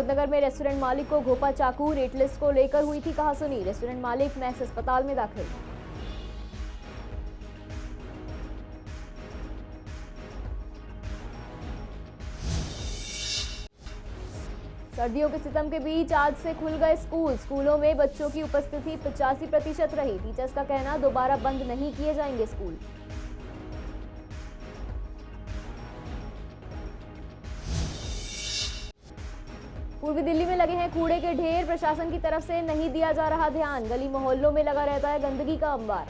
विनोदनगर में रेस्टोरेंट मालिक को घोंपा चाकू, रेट लिस्ट को लेकर हुई थी कहासुनी। रेस्टोरेंट मालिक मैक्स अस्पताल में दाखिल। सर्दियों के सितम के बीच आज से खुल गए स्कूल। स्कूलों में बच्चों की उपस्थिति 85% रही। टीचर्स का कहना दोबारा बंद नहीं किए जाएंगे स्कूल। पूर्वी दिल्ली में लगे हैं कूड़े के ढेर। प्रशासन की तरफ से नहीं दिया जा रहा ध्यान। गली मोहल्लों में लगा रहता है गंदगी का अंबार।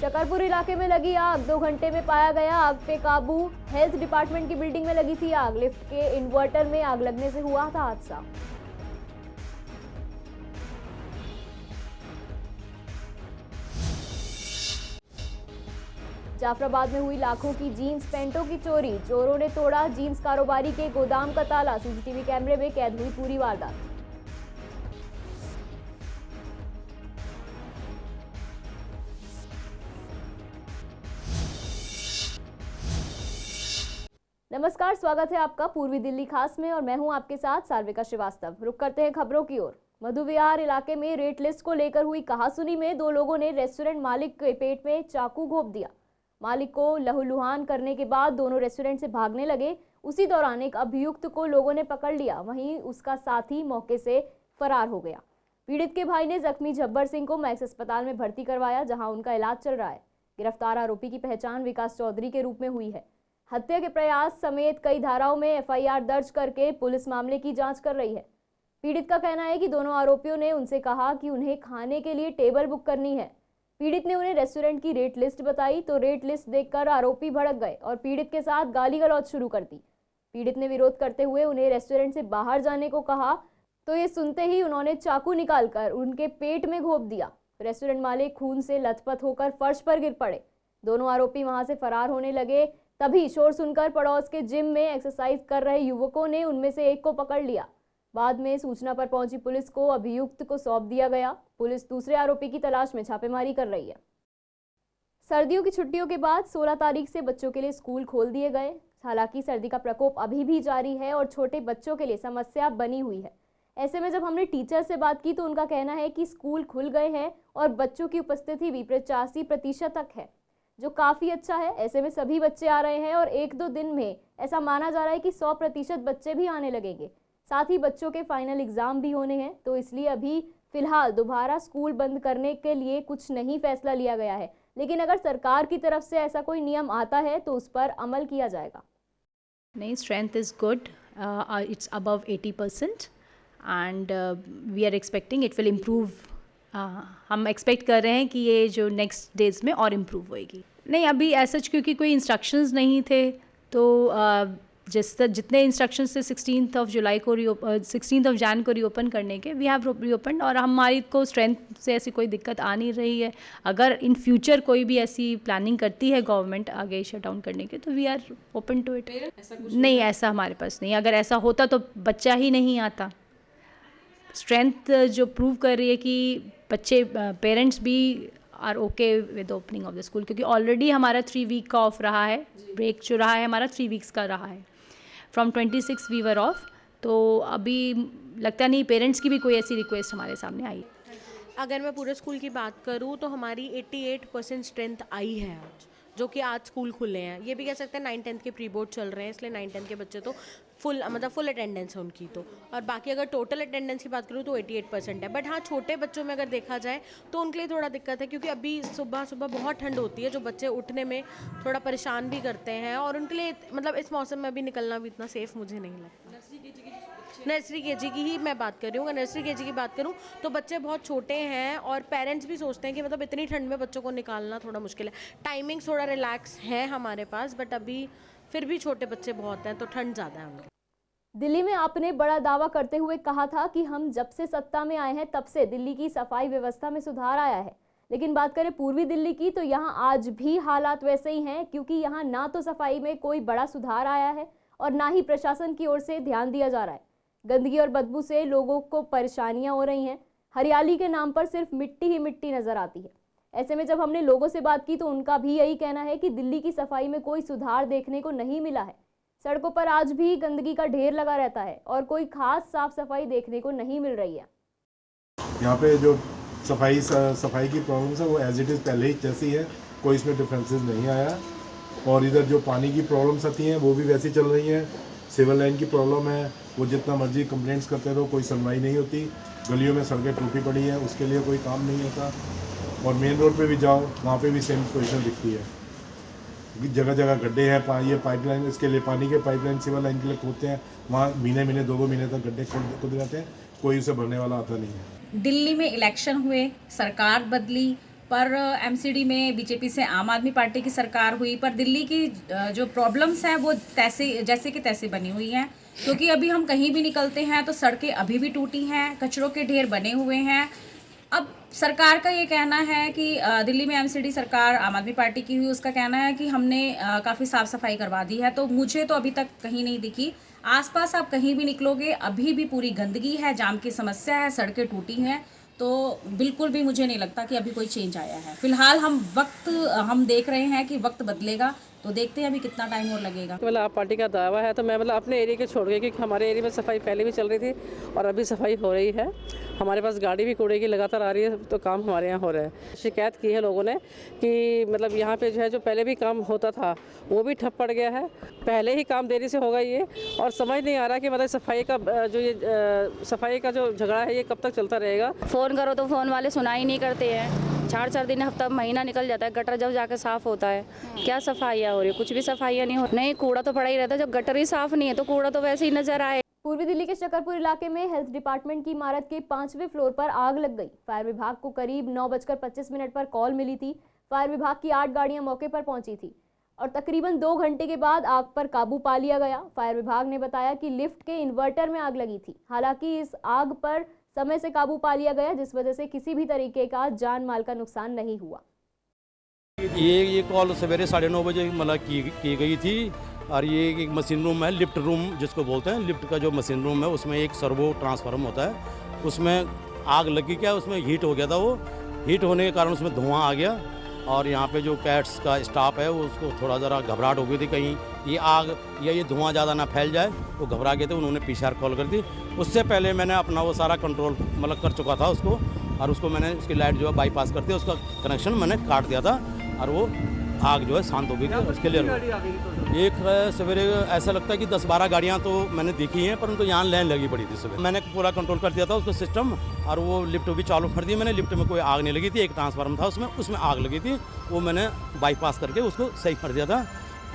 शकरपुर इलाके में लगी आग। 2 घंटे में पाया गया आग पे काबू। हेल्थ डिपार्टमेंट की बिल्डिंग में लगी थी आग। लिफ्ट के इन्वर्टर में आग लगने से हुआ था हादसा। जाफराबाद में हुई लाखों की जीन्स पैंटों की चोरी। चोरों ने तोड़ा जीन्स कारोबारी के गोदाम का ताला। सीसीटीवी कैमरे में कैद हुई पूरी वारदात। नमस्कार, स्वागत है आपका पूर्वी दिल्ली खास में और मैं हूं आपके साथ सार्विका श्रीवास्तव। रुक करते हैं खबरों की ओर। मधु विहार इलाके में रेट लिस्ट को लेकर हुई कहासुनी में 2 लोगों ने रेस्टोरेंट मालिक के पेट में चाकू घोंप दिया। मालिक को लहूलुहान करने के बाद दोनों रेस्टोरेंट से भागने लगे। उसी दौरान एक अभियुक्त को लोगों ने पकड़ लिया। वहीं उसका साथी मौके से फरार हो गया। पीड़ित के भाई ने जख्मी झब्बर सिंह को मैक्स अस्पताल में भर्ती करवाया, जहां उनका इलाज चल रहा है। गिरफ्तार आरोपी की पहचान विकास चौधरी के रूप में हुई है। हत्या के प्रयास समेत कई धाराओं में एफआईआर दर्ज करके पुलिस मामले की जांच कर रही है। पीड़ित का कहना है कि दोनों आरोपियों ने उनसे कहा कि उन्हें खाने के लिए टेबल बुक करनी है। पीड़ित ने उन्हें रेस्टोरेंट की रेट लिस्ट बताई तो रेट लिस्ट देखकर आरोपी भड़क गए और पीड़ित के साथ गाली गलौज शुरू कर दी। पीड़ित ने विरोध करते हुए उन्हें रेस्टोरेंट से बाहर जाने को कहा तो ये सुनते ही उन्होंने चाकू निकालकर उनके पेट में घोंप दिया। रेस्टोरेंट मालिक खून से लथपथ होकर फर्श पर गिर पड़े। दोनों आरोपी वहां से फरार होने लगे। तभी शोर सुनकर पड़ोस के जिम में एक्सरसाइज कर रहे युवकों ने उनमें से एक को पकड़ लिया। बाद में सूचना पर पहुंची पुलिस को अभियुक्त को सौंप दिया गया। पुलिस दूसरे आरोपी की तलाश में छापेमारी कर रही है। सर्दियों की छुट्टियों के बाद 16 तारीख से बच्चों के लिए स्कूल खोल दिए गए। हालांकि सर्दी का प्रकोप अभी भी जारी है और छोटे बच्चों के लिए समस्या बनी हुई है। ऐसे में जब हमने टीचर से बात की तो उनका कहना है कि स्कूल खुल गए हैं और बच्चों की उपस्थिति भी 85% तक है, जो काफ़ी अच्छा है। ऐसे में सभी बच्चे आ रहे हैं और 1-2 दिन में ऐसा माना जा रहा है कि 100% बच्चे भी आने लगेंगे। साथ ही बच्चों के फाइनल एग्ज़ाम भी होने हैं, तो इसलिए अभी फ़िलहाल दोबारा स्कूल बंद करने के लिए कुछ नहीं फैसला लिया गया है। लेकिन अगर सरकार की तरफ से ऐसा कोई नियम आता है तो उस पर अमल किया जाएगा। नहीं, strength is good, it's above 80% and we are expecting it will improve. हम एक्सपेक्ट कर रहे हैं कि ये जो नेक्स्ट डेज में और इम्प्रूव होएगी। नहीं, अभी ऐसा क्योंकि कोई इंस्ट्रक्शंस नहीं थे तो जितने इंस्ट्रक्शंस थे 16 जुलाई को 16 जैन को रीओपन करने के, वी हैव रीओपन और हमारी को स्ट्रेंथ से ऐसी कोई दिक्कत आ नहीं रही है। अगर इन फ्यूचर कोई भी ऐसी प्लानिंग करती है गवर्नमेंट आगे शट डाउन करने के तो we are open to it. नहीं, ऐसा हमारे पास नहीं। अगर ऐसा होता तो बच्चा ही नहीं आता। स्ट्रेंथ जो प्रूव कर रही है कि बच्चे पेरेंट्स भी are okay with opening of the school, क्योंकि ऑलरेडी हमारा 3 वीक का ऑफ रहा है। ब्रेक जो रहा है हमारा 3 वीक्स का रहा है। From 26 we were off. तो अभी लगता नहीं पेरेंट्स की भी कोई ऐसी रिक्वेस्ट हमारे सामने आई। अगर मैं पूरे स्कूल की बात करूँ तो हमारी 88% स्ट्रेंथ आई है आज, जो कि आज स्कूल खुले हैं। ये भी कह सकते हैं 9-10 के प्री बोर्ड चल रहे हैं, इसलिए 9-10 के बच्चे तो फुल अटेंडेंस है उनकी तो। और बाकी अगर टोटल अटेंडेंस की बात करूँ तो 88% है। बट हाँ, छोटे बच्चों में अगर देखा जाए तो उनके लिए थोड़ा दिक्कत है, क्योंकि अभी सुबह सुबह बहुत ठंड होती है, जो बच्चे उठने में थोड़ा परेशान भी करते हैं और उनके लिए मतलब इस मौसम में अभी निकलना भी इतना सेफ मुझे नहीं लगता। नर्सरी केजी की ही मैं बात कर रही हूँ। अगर नर्सरी केजी की बात करूँ तो बच्चे बहुत छोटे हैं और पेरेंट्स भी सोचते हैं कि मतलब इतनी ठंड में बच्चों को निकालना थोड़ा मुश्किल है। टाइमिंग थोड़ा रिलैक्स है हमारे पास, बट अभी फिर भी छोटे बच्चे बहुत हैं तो ठंड ज़्यादा है उनकी। दिल्ली में आपने बड़ा दावा करते हुए कहा था कि हम जब से सत्ता में आए हैं तब से दिल्ली की सफाई व्यवस्था में सुधार आया है। लेकिन बात करें पूर्वी दिल्ली की तो यहाँ आज भी हालात वैसे ही हैं, क्योंकि यहाँ ना तो सफाई में कोई बड़ा सुधार आया है और ना ही प्रशासन की ओर से ध्यान दिया जा रहा है। गंदगी और बदबू से लोगों को परेशानियां हो रही हैं। हरियाली के नाम पर सिर्फ मिट्टी ही मिट्टी नजर आती है। ऐसे में जब हमने लोगों से बात की तो उनका भी यही कहना है कि दिल्ली की सफाई में कोई सुधार देखने को नहीं मिला है। सड़कों पर आज भी गंदगी का ढेर लगा रहता है और कोई खास साफ सफाई देखने को नहीं मिल रही है। यहाँ पे जो सफाई की प्रॉब्लम्स है वो एज इट इज़ पहले ही जैसी है, कोई इसमें डिफरेंसेस नहीं आया। और इधर जो पानी की प्रॉब्लम्स आती हैं वो भी वैसी चल रही हैं। सिविल लाइन की प्रॉब्लम है, वो जितना मर्जी कंप्लेंट्स करते रहो कोई सुनवाई नहीं होती। गलियों में सड़कें टूटी पड़ी हैं, उसके लिए कोई काम नहीं होता। और मेन रोड पे भी जाओ, वहाँ पे भी सेम पोजीशन दिखती है। जगह जगह गड्ढे हैं, ये पाइपलाइन, इसके लिए पानी के पाइपलाइन सिविल लाइन के लिए खोदते हैं, वहाँ महीने 2 महीने तक गड्ढे खोद जाते हैं, कोई उसे भरने वाला आता नहीं है। दिल्ली में इलेक्शन हुए, सरकार बदली, पर एमसीडी में बीजेपी से आम आदमी पार्टी की सरकार हुई, पर दिल्ली की जो प्रॉब्लम्स हैं वो जैसे कि तैसे बनी हुई हैं। क्योंकि अभी हम कहीं भी निकलते हैं तो सड़कें अभी भी टूटी हैं, कचरों के ढेर बने हुए हैं। अब सरकार का ये कहना है कि दिल्ली में एमसीडी सरकार आम आदमी पार्टी की हुई, उसका कहना है कि हमने काफ़ी साफ़ सफाई करवा दी है। तो मुझे तो अभी तक कहीं नहीं दिखी। आसपास आप कहीं भी निकलोगे अभी भी पूरी गंदगी है, जाम की समस्या है, सड़कें टूटी हैं। तो बिल्कुल भी मुझे नहीं लगता कि अभी कोई चेंज आया है। फिलहाल हम देख रहे हैं कि वक्त बदलेगा, तो देखते हैं अभी कितना टाइम और लगेगा। मतलब आप पार्टी का दावा है तो मैं अपने एरिया के छोड़ के, क्योंकि हमारे एरिया में सफाई पहले भी चल रही थी और अभी सफाई हो रही है। हमारे पास गाड़ी भी कूड़े की लगातार आ रही है, तो काम हमारे यहाँ हो रहा है। शिकायत की है लोगों ने कि मतलब यहाँ पे जो है जो पहले भी काम होता था वो भी ठप पड़ गया है, पहले ही काम देरी से होगा ये, और समझ नहीं आ रहा कि मतलब सफाई का जो झगड़ा है ये कब तक चलता रहेगा। फ़ोन करो तो फ़ोन वाले सुनाई नहीं करते हैं। 4 दिन हफ्ता महीना निकल जाता है, गटर जब जाकर साफ़ होता है, क्या सफाइयाँ हो रही है? कुछ भी सफाइयाँ नहीं हो रही। नहीं, कूड़ा तो पड़ा ही रहता है। जब गटर ही साफ़ नहीं है तो कूड़ा तो वैसे ही नज़र आए। पूर्वी दिल्ली के शकरपुर इलाके में हेल्थ डिपार्टमेंट की इमारत के 5वें फ्लोर पर आग लग गई। फायर विभाग को करीब 9:25 पर कॉल मिली थी। फायर विभाग की 8 गाड़ियां मौके पर पहुंची थी और तकरीबन 2 घंटे के बाद आग पर काबू पा लिया गया। फायर विभाग ने बताया कि लिफ्ट के इन्वर्टर में आग लगी थी। हालांकि इस आग पर समय से काबू पा लिया गया, जिस वजह से किसी भी तरीके का जान माल का नुकसान नहीं हुआ। ये कॉल सवेरे 9:30 बजे मतलब की गई थी। और ये एक मशीन रूम है, लिफ्ट रूम जिसको बोलते हैं। लिफ्ट का जो मशीन रूम है उसमें एक सर्वो ट्रांसफार्मर होता है, उसमें आग लगी। क्या उसमें हीट हो गया था, वो हीट होने के कारण उसमें धुआं आ गया। और यहाँ पे जो कैट्स का स्टाफ है उसको थोड़ा ज़रा घबराहट हो गई थी, कहीं ये आग या ये धुआं ज़्यादा ना फैल जाए, वो घबरा गए थे। उन्होंने पीसीआर कॉल कर दी। उससे पहले मैंने अपना वो सारा कंट्रोल मतलब कर चुका था उसको, और उसको मैंने उसकी लाइट जो है बाईपास करती है, उसका कनेक्शन मैंने काट दिया था और वो आग जो है शांत हो गई थी। उसके लिए एक सवेरे ऐसा लगता है कि 10-12 गाड़ियाँ तो मैंने देखी हैं, परंतु यहाँ लाइन लगी पड़ी थी सुबह। मैंने पूरा कंट्रोल कर दिया था उसको सिस्टम, और वो लिफ्ट भी चालू कर दी मैंने। लिफ्ट में कोई आग नहीं लगी थी, एक ट्रांसफार्मर था उसमें आग लगी थी, वो मैंने बाईपास करके उसको सही कर दिया था।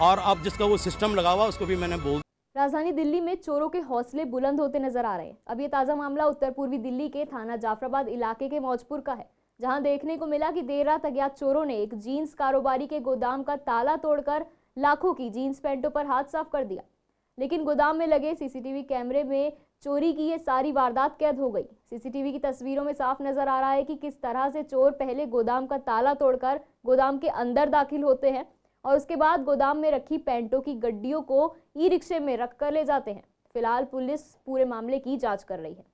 और अब जिसका वो सिस्टम लगा हुआ उसको भी मैंने बोल। राजधानी दिल्ली में चोरों के हौसले बुलंद होते नजर आ रहे हैं। अब ये ताज़ा मामला उत्तर पूर्वी दिल्ली के थाना जाफराबाद इलाके के मौजपुर का है, जहां देखने को मिला कि देर रात अज्ञात चोरों ने एक जीन्स कारोबारी के गोदाम का ताला तोड़कर लाखों की जीन्स पैंटों पर हाथ साफ कर दिया। लेकिन गोदाम में लगे सीसीटीवी कैमरे में चोरी की ये सारी वारदात कैद हो गई। सीसीटीवी की तस्वीरों में साफ नजर आ रहा है कि किस तरह से चोर पहले गोदाम का ताला तोड़कर गोदाम के अंदर दाखिल होते हैं और उसके बाद गोदाम में रखी पैंटों की गड्डियों को ई रिक्शे में रख कर ले जाते हैं। फिलहाल पुलिस पूरे मामले की जाँच कर रही है।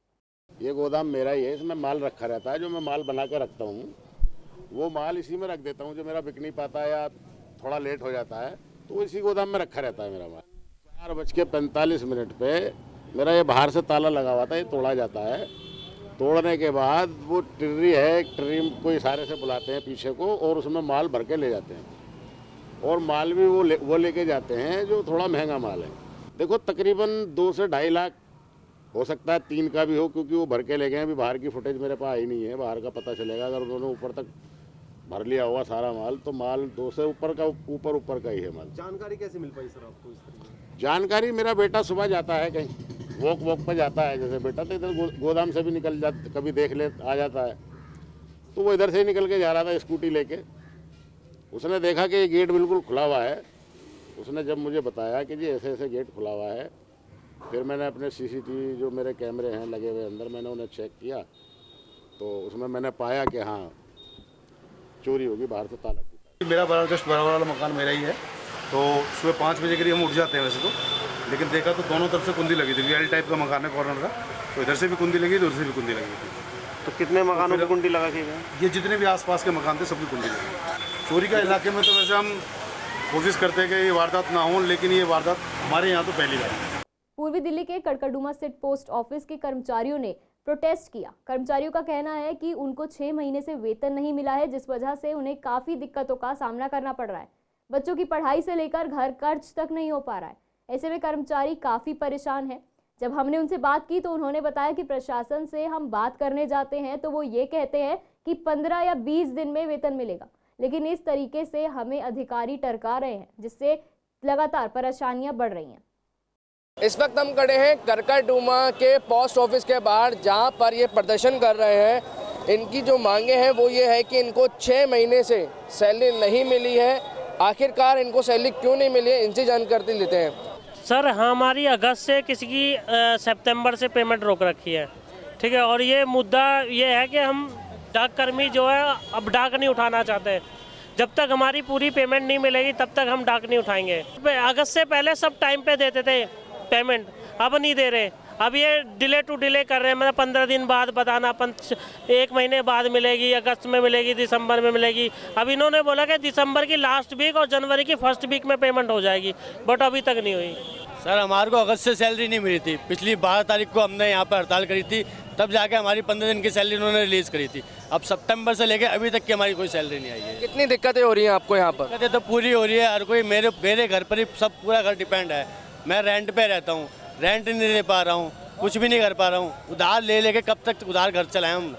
ये गोदाम मेरा ही है, इसमें माल रखा रहता है। जो मैं माल बना के रखता हूँ वो माल इसी में रख देता हूँ। जो मेरा बिक नहीं पाता है या थोड़ा लेट हो जाता है तो वो इसी गोदाम में रखा रहता है मेरा माल। 4:45 पे मेरा ये बाहर से ताला लगा हुआ था, ये तोड़ा जाता है। तोड़ने के बाद वो ट्री है, ट्री को इशारे से बुलाते हैं पीछे को और उसमें माल भर के ले जाते हैं। और माल भी वो लेके जाते हैं जो थोड़ा महंगा माल है। देखो तकरीबन 2 से 2.5 लाख हो सकता है, 3 का भी हो, क्योंकि वो भर के ले गए। अभी बाहर की फुटेज मेरे पास आई नहीं है, बाहर का पता चलेगा। अगर उन्होंने ऊपर तक भर लिया होगा सारा माल तो माल 2 से ऊपर का ही है माल। जानकारी कैसे मिल पाई सर आपको इस तरह? जानकारी मेरा बेटा सुबह जाता है कहीं वॉक पे जाता है, जैसे बेटा तो इधर गोदाम से भी निकल जाता, कभी देख ले आ जाता है, तो वो इधर से निकल के जा रहा था स्कूटी लेके। उसने देखा कि ये गेट बिल्कुल खुला हुआ है। उसने जब मुझे बताया कि जी ऐसे ऐसे गेट खुला हुआ है, फिर मैंने अपने सीसीटीवी जो मेरे कैमरे हैं लगे हुए अंदर, मैंने उन्हें चेक किया तो उसमें मैंने पाया कि हाँ चोरी होगी, बाहर से ताला टूटा। मेरा जस्ट बराबर वाला मकान मेरा ही है। तो सुबह 5 बजे के लिए हम उठ जाते हैं वैसे तो, लेकिन देखा तो दोनों तरफ से कुंडी लगी थी। वीएल टाइप का मकान है कॉर्नर का, तो इधर से भी कुंडी लगी थी, उधर से भी कुंडी लगी थी। तो कितने मकानों की कुंडी लगा के गए? ये जितने भी आसपास के मकान थे सबकी कुंडी लगी। चोरी का इलाके में तो वैसे हम कोशिश करते हैं कि ये वारदात ना हो, लेकिन ये वारदात हमारे यहाँ तो पहली बार है। पूर्वी दिल्ली के कड़कड़डूमा स्थित पोस्ट ऑफिस के कर्मचारियों ने प्रोटेस्ट किया। कर्मचारियों का कहना है कि उनको 6 महीने से वेतन नहीं मिला है, जिस वजह से उन्हें काफ़ी दिक्कतों का सामना करना पड़ रहा है। बच्चों की पढ़ाई से लेकर घर खर्च तक नहीं हो पा रहा है। ऐसे में कर्मचारी काफ़ी परेशान हैं। जब हमने उनसे बात की तो उन्होंने बताया कि प्रशासन से हम बात करने जाते हैं तो वो ये कहते हैं कि 15 या 20 दिन में वेतन मिलेगा, लेकिन इस तरीके से हमें अधिकारी टरका रहे हैं, जिससे लगातार परेशानियां बढ़ रही हैं। इस वक्त हम खड़े हैं कड़कड़डूमा के पोस्ट ऑफिस के बाहर, जहां पर ये प्रदर्शन कर रहे हैं। इनकी जो मांगे हैं वो ये है कि इनको 6 महीने से सैलरी नहीं मिली है। आखिरकार इनको सैलरी क्यों नहीं मिली है, इनसे जानकारी लेते हैं। सर हमारी अगस्त से किसी की सितंबर से पेमेंट रोक रखी है, ठीक है। और ये मुद्दा ये है कि हम डाककर्मी जो है अब डाक नहीं उठाना चाहते हैं। जब तक हमारी पूरी पेमेंट नहीं मिलेगी तब तक हम डाक नहीं उठाएंगे। अगस्त से पहले सब टाइम पे देते थे पेमेंट, अब नहीं दे रहे। अब ये डिले टू डिले कर रहे हैं, मतलब 15 दिन बाद बताना, 1 महीने बाद मिलेगी, अगस्त में मिलेगी, दिसंबर में मिलेगी। अब इन्होंने बोला कि दिसंबर की लास्ट वीक और जनवरी की फर्स्ट वीक में पेमेंट हो जाएगी, बट अभी तक नहीं हुई। सर हमारे को अगस्त से सैलरी नहीं मिली थी। पिछली 12 तारीख को हमने यहाँ पर हड़ताल करी थी, तब जाके हमारी 15 दिन की सैलरी उन्होंने रिलीज़ करी थी। अब सितंबर से लेके अभी तक की हमारी कोई सैलरी नहीं आई है। कितनी दिक्कतें हो रही हैं आपको यहाँ पर? दिक्कतें तो पूरी हो रही है। हर कोई मेरे घर पर ही सब पूरा घर डिपेंड है। मैं रेंट पे रहता हूँ, रेंट नहीं दे पा रहा हूँ, कुछ भी नहीं कर पा रहा हूँ। उधार ले लेके कब तक उधार घर चलाएं हम।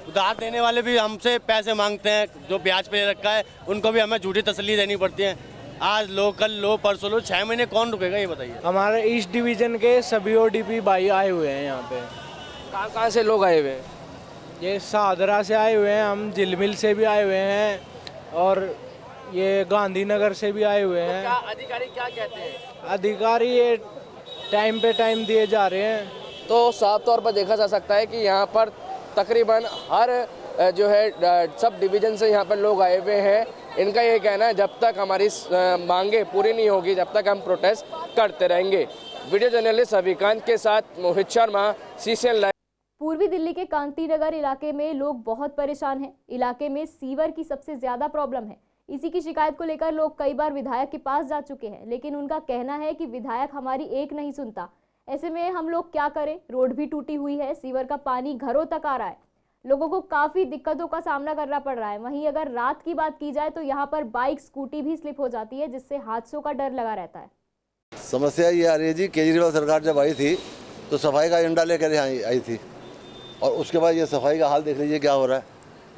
उधार देने वाले भी हमसे पैसे मांगते हैं, जो ब्याज पे रखा है उनको भी हमें झूठी तसल्ली देनी पड़ती है। आज लो, कल लो, परसों लो, 6 महीने कौन रुकेगा ये बताइए। हमारे ईस्ट डिवीज़न के सभी ODP भाई आए हुए हैं यहाँ पे। कहाँ से लोग आए हुए हैं? ये सादरा से आए हुए हैं, हम झिलमिल से भी आए हुए हैं और ये गांधीनगर से भी आए हुए हैं। क्या अधिकारी क्या कहते हैं? अधिकारी ये टाइम पे टाइम दिए जा रहे हैं। तो साफ तौर पर देखा जा सकता है कि यहाँ पर तकरीबन हर जो है सब डिवीज़न से यहाँ पर लोग आए हुए हैं। इनका ये कहना है जब तक हमारी मांगे पूरी नहीं होगी तब तक हम प्रोटेस्ट करते रहेंगे। वीडियो जर्नलिस्ट अभिकांत के साथ मोहित शर्मा, CCN लाइव। पूर्वी दिल्ली के कांति नगर इलाके में लोग बहुत परेशान हैं। इलाके में सीवर की सबसे ज्यादा प्रॉब्लम है। इसी की शिकायत को लेकर लोग कई बार विधायक के पास जा चुके हैं, लेकिन उनका कहना है कि विधायक हमारी एक नहीं सुनता। ऐसे में हम लोग क्या करें? रोड भी टूटी हुई है, सीवर का पानी घरों तक आ रहा है, लोगों को काफी दिक्कतों का सामना करना पड़ रहा है। वहीं अगर रात की बात की जाए तो यहाँ पर बाइक, स्कूटी भी स्लिप हो जाती है, जिससे हादसों का डर लगा रहता है। समस्या ये आ रही है जी, केजरीवाल सरकार जब आई थी तो सफाई का एजेंडा लेकर आई थी, और उसके बाद ये सफाई का हाल देख लीजिए क्या हो रहा है।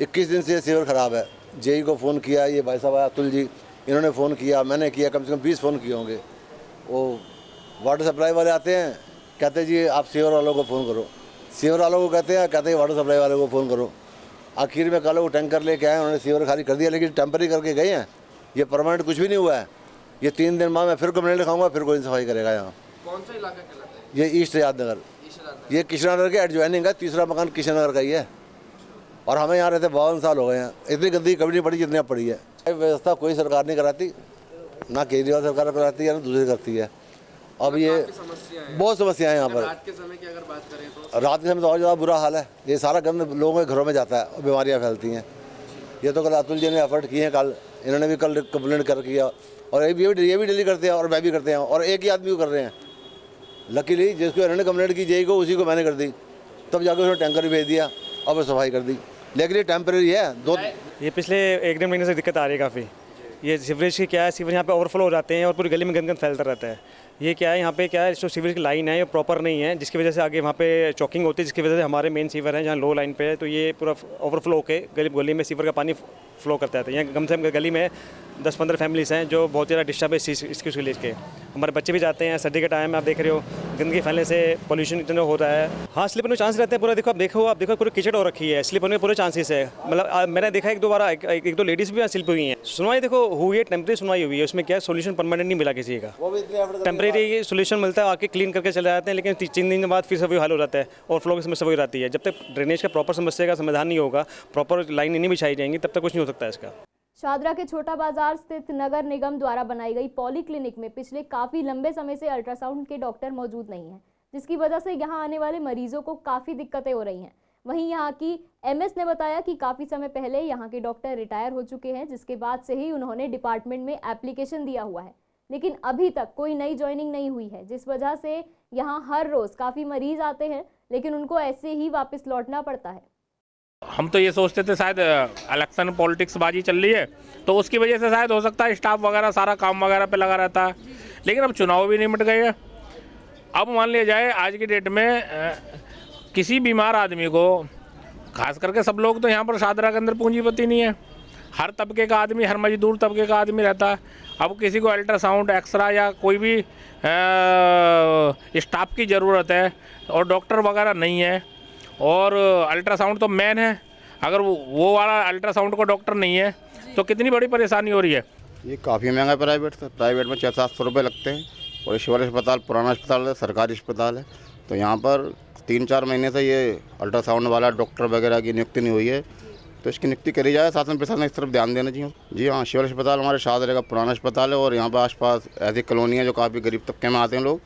21 दिन से ये सीवर ख़राब है। जेई को फ़ोन किया, ये भाई साहब अतुल जी, इन्होंने फ़ोन किया, मैंने किया, कम से कम 20 फ़ोन किए होंगे। वो वाटर सप्लाई वाले आते हैं, कहते हैं जी आप सीवर वालों को फ़ोन करो, सीवर वालों को कहते हैं वाटर सप्लाई वालों को फ़ोन करो। आखिर में कल वो टैंकर लेके आए, उन्होंने सीवर खाली कर दिया, लेकिन टेम्पररी करके गए हैं, ये परमानेंट कुछ भी नहीं हुआ है। ये 3 दिन बाद मैं फिर कंप्लेंट लिखाऊंगा, फिर कोई सफाई करेगा यहाँ। कौन सा इलाका कहलाता है? ये ईस्ट यादनगर, ये कृष्णानगर के एडजॉइनिंग है। तीसरा मकान कृष्णानगर का ही है, और हमें यहाँ रहते 52 साल हो गए हैं। इतनी गंदगी कभी नहीं पड़ी जितनी अब पड़ी है। व्यवस्था कोई सरकार नहीं कराती, ना केजरीवाल सरकार कराती है ना दूसरी करती है। अब ये बहुत समस्याएं यहाँ पर। रात के समय की अगर बात करें तो रात के समय तो और ज़्यादा बुरा हाल है। ये सारा गंद लोगों के घरों में जाता है और बीमारियाँ फैलती हैं। ये तो कल अतुल जी ने एफर्ट किए हैं, कल इन्होंने भी कल कंप्लेंट कर किया, और ये भी डेली करते हैं और मैं भी करते हैं, और एक ही आदमी को कर रहे हैं। लकीली जिसको इन्होंने कंप्लेंट की जेई को, उसी को मैंने कर दी, तब जाकर उसने टैंकर भेज दिया और सफाई कर दी। लेकिन ये टेम्परेरी है। ये पिछले 1-1.5 महीने से दिक्कत आ रही है काफ़ी। ये सीवरेज की क्या है, सीवरेज यहाँ पे ओवरफ्लो हो जाते हैं और पूरी गली में गंद फैलता रहता है। ये क्या है, यहाँ पे क्या है, जो सीवरेज की लाइन है ये प्रॉपर नहीं है, जिसकी वजह से आगे वहाँ पे चॉकिंग होती है, जिसकी वजह से हमारे मेन सीवर है जहाँ लो लाइन पे है, तो ये पूरा ओवरफ्लो होकर गली में सीवर का पानी फ्लो करता है। यहाँ कम से कम गली में 10-15 फैमिलीज हैं जो बहुत ज़्यादा डिस्टर्ब है इसकी उसके लिए। हमारे बच्चे भी जाते हैं, सर्दी का टाइम है, आप देख रहे हो गंदगी फैलने से पोल्यूशन इतना हो रहा है। हाँ, स्लिप होने चांस रहते हैं पूरा। आप देखो पूरी कीचड़ हो रखी है, स्लिप होने के पूरे चांसेस है। मतलब मैंने देखा 1-2 बार, 1-2 लेडीज़ भी स्लिप हुई हैं। सुनवाई देखो हुई है, टेम्परेरी सुनवाई हुई है, उसमें क्या सोल्यूशन परमानेंट नहीं मिला किसी का। टेम्परेरी सोल्यूशन मिलता है, आके क्लीन करके चले जाते हैं, लेकिन 3 दिन बाद फिर सभी हाल हो जाता है और फ्लो की समस्या वही रहती है। जब तक ड्रेनेज का प्रॉपर समस्या का समाधान नहीं होगा, प्रॉपर लाइन नहीं बिछाई जाएंगी, तब तक कुछ नहीं हो सकता है इसका। शादरा के छोटा बाजार स्थित नगर निगम द्वारा बनाई गई पॉलीक्लिनिक में पिछले काफी लंबे समय से अल्ट्रासाउंड के डॉक्टर मौजूद नहीं हैं, जिसकी वजह से यहां आने वाले मरीजों को काफी दिक्कतें हो रही हैं। वहीं यहाँ की एमएस ने बताया कि काफ़ी समय पहले यहाँ के डॉक्टर रिटायर हो चुके हैं, जिसके बाद से ही उन्होंने डिपार्टमेंट में एप्लीकेशन दिया हुआ है, लेकिन अभी तक कोई नई ज्वाइनिंग नहीं हुई है, जिस वजह से यहाँ हर रोज़ काफ़ी मरीज आते हैं, लेकिन उनको ऐसे ही वापस लौटना पड़ता है। हम तो ये सोचते थे शायद इलेक्शन पॉलिटिक्स बाजी चल रही है तो उसकी वजह से शायद हो सकता है स्टाफ वगैरह सारा काम वगैरह पे लगा रहता है, लेकिन अब चुनाव भी निमट गए हैं। अब मान लिया जाए आज की डेट में किसी बीमार आदमी को, खास करके सब लोग तो यहाँ पर शादरा के अंदर पूंजीपति नहीं है, हर तबके का आदमी, हर मजदूर तबके का आदमी रहता है। अब किसी को अल्ट्रासाउंड, एक्सरा या कोई भी स्टाफ की ज़रूरत है और डॉक्टर वगैरह नहीं है, और अल्ट्रासाउंड तो मेन है, अगर वो वाला अल्ट्रासाउंड को डॉक्टर नहीं है तो कितनी बड़ी परेशानी हो रही है। ये काफ़ी महंगा प्राइवेट में 600-700 रुपये लगते हैं, और ईश्वर अस्पताल पुराना अस्पताल है, सरकारी अस्पताल है, तो यहाँ पर 3-4 महीने से ये अल्ट्रासाउंड वाला डॉक्टर वगैरह की नियुक्ति नहीं हुई है, तो इसकी नियुक्ति करी जाए। शासन प्रशासन इस तरफ ध्यान देना चाहिए। जी हाँ, शिवर अस्पताल हमारे शादरा का पुराना अस्पताल है, और यहाँ पर आसपास ऐसी कॉलोनी है जो काफ़ी गरीब तबके में आते हैं लोग,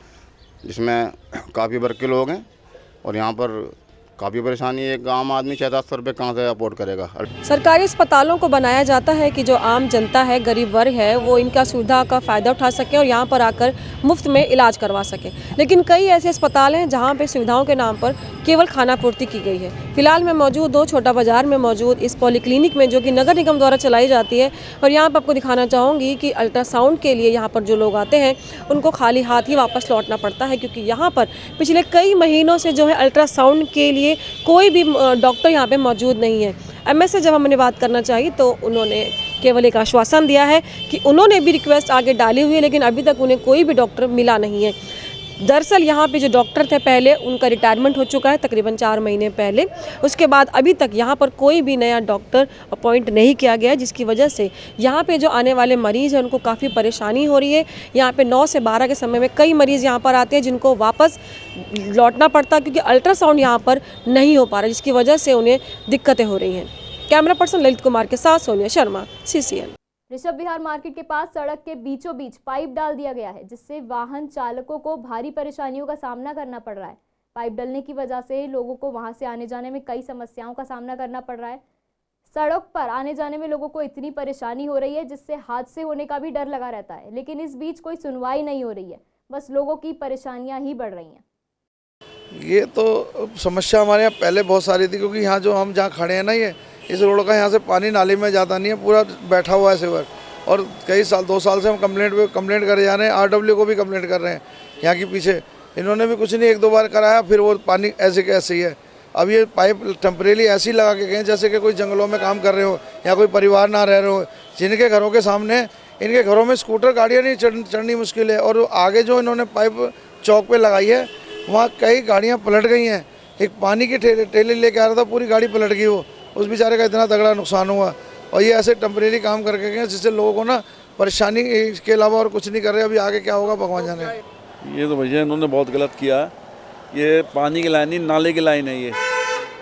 जिसमें काफ़ी वर्ग के लोग हैं, और यहाँ पर काफ़ी परेशानी है। एक आम आदमी 600-700 रुपये कहाँ से अफोर्ड करेगा। सरकारी अस्पतालों को बनाया जाता है कि जो आम जनता है, गरीब वर्ग है, वो इनका सुविधा का फ़ायदा उठा सके और यहाँ पर आकर मुफ्त में इलाज करवा सके, लेकिन कई ऐसे अस्पताल हैं जहाँ पे सुविधाओं के नाम पर केवल खानापूर्ति की गई है। फिलहाल मैं मौजूद हूँ छोटा बाजार में मौजूद इस पॉलीक्लिनिक में, जो कि नगर निगम द्वारा चलाई जाती है, और यहाँ पर आपको दिखाना चाहूँगी कि अल्ट्रासाउंड के लिए यहाँ पर जो लोग आते हैं उनको खाली हाथ ही वापस लौटना पड़ता है, क्योंकि यहाँ पर पिछले कई महीनों से जो है अल्ट्रासाउंड के लिए कोई भी डॉक्टर यहाँ पे मौजूद नहीं है। एमएस से जब हमने बात करना चाहिए तो उन्होंने केवल एक आश्वासन दिया है कि उन्होंने भी रिक्वेस्ट आगे डाली हुई है, लेकिन अभी तक उन्हें कोई भी डॉक्टर मिला नहीं है। दरअसल यहाँ पे जो डॉक्टर थे पहले, उनका रिटायरमेंट हो चुका है तकरीबन 4 महीने पहले। उसके बाद अभी तक यहाँ पर कोई भी नया डॉक्टर अपॉइंट नहीं किया गया, जिसकी वजह से यहाँ पे जो आने वाले मरीज़ हैं उनको काफ़ी परेशानी हो रही है। यहाँ पे 9 से 12 के समय में कई मरीज़ यहाँ पर आते हैं जिनको वापस लौटना पड़ता है, क्योंकि अल्ट्रासाउंड यहाँ पर नहीं हो पा रहा, जिसकी वजह से उन्हें दिक्कतें हो रही हैं। कैमरा पर्सन ललित कुमार के साथ सोनिया शर्मा, CCN। ऋषभ विहार मार्केट के पास सड़क के बीचों बीच पाइप डाल दिया गया है, जिससे वाहन चालकों को भारी परेशानियों का सामना करना पड़ रहा है। पाइप डलने की वजह से लोगों को वहां से आने जाने में कई समस्याओं का सामना करना पड़ रहा है। सड़क पर आने जाने में लोगों को इतनी परेशानी हो रही है जिससे हादसे होने का भी डर लगा रहता है, लेकिन इस बीच कोई सुनवाई नहीं हो रही है, बस लोगों की परेशानियां ही बढ़ रही हैं। ये तो समस्या हमारे यहाँ पहले बहुत सारी थी, क्योंकि यहाँ जो हम जहाँ खड़े हैं ना, ये इस रोड का यहाँ से पानी नाले में जाता नहीं है, पूरा बैठा हुआ है सीवर, और कई साल 2 साल से हम कंप्लेंट करे जा रहे हैं। RW को भी कंप्लेंट कर रहे हैं यहाँ के पीछे, इन्होंने भी कुछ नहीं, 1-2 बार कराया, फिर वो पानी ऐसे के ऐसे ही है। अब ये पाइप टेम्परेरी ऐसी लगा के गए जैसे कि कोई जंगलों में काम कर रहे हो या कोई परिवार ना रह रहे हो, जिनके घरों के सामने, इनके घरों में स्कूटर गाड़ियाँ नहीं चढ़नी मुश्किल है। और आगे जो इन्होंने पाइप चौक पे लगाई है, वहाँ कई गाड़ियाँ पलट गई हैं। एक पानी की ठेले लेके आ रहा था, पूरी गाड़ी पलट गई, वो उस बेचारे का इतना तगड़ा नुकसान हुआ। और ये ऐसे टेम्परेरी काम करके गए जिससे लोगों को ना परेशानी, इसके अलावा और कुछ नहीं कर रहे। अभी आगे क्या होगा भगवान जाने। ये तो भैया इन्होंने बहुत गलत किया। ये पानी की लाइन नहीं, नाले की लाइन है।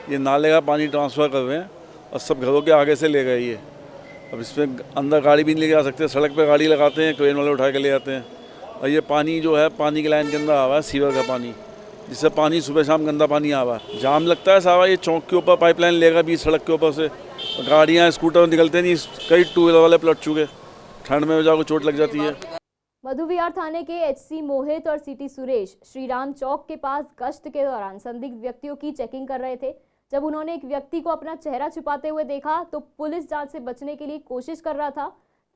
ये नाले का पानी ट्रांसफ़र कर रहे हैं और सब घरों के आगे से ले गए। ये अब इसमें अंदर गाड़ी भी नहीं लेके आ सकते, सड़क पे गाड़ी लगाते हैं, क्रेन वाले उठा के ले जाते हैं। और ये पानी जो है पानी की लाइन के अंदर आ रहा है, सीवर का पानी, जिससे पानी सुबह शाम गंदा पानी आ रहा है। जाम लगता है सारा, ये चौक के ऊपर पाइपलाइन लेगा बीच सड़क के ऊपर से, गाड़ियाँ स्कूटर निकलते नहीं, कई 2 व्हीलर वाले पलट चुके, ठंड में जाकर चोट लग जाती है। मधुविहार थाने के HC मोहित और CT सुरेश श्रीराम चौक के पास गश्त के दौरान संदिग्ध व्यक्तियों की चेकिंग कर रहे थे। जब उन्होंने एक व्यक्ति को अपना चेहरा छुपाते हुए देखा तो पुलिस जांच से बचने के लिए कोशिश कर रहा था,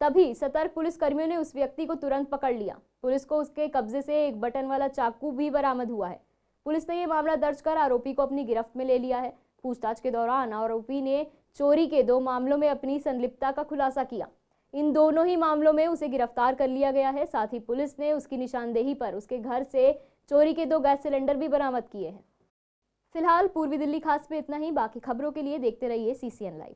तभी सतर्क पुलिसकर्मियों ने उस व्यक्ति को तुरंत पकड़ लिया। पुलिस को उसके कब्जे से एक बटन वाला चाकू भी बरामद हुआ है। पुलिस ने ये मामला दर्ज कर आरोपी को अपनी गिरफ्त में ले लिया है। पूछताछ के दौरान आरोपी ने चोरी के 2 मामलों में अपनी संलिप्तता का खुलासा किया। इन दोनों ही मामलों में उसे गिरफ्तार कर लिया गया है। साथ ही पुलिस ने उसकी निशानदेही पर उसके घर से चोरी के 2 गैस सिलेंडर भी बरामद किए हैं। फिलहाल पूर्वी दिल्ली खास में इतना ही। बाकी खबरों के लिए देखते रहिए CCN लाइव।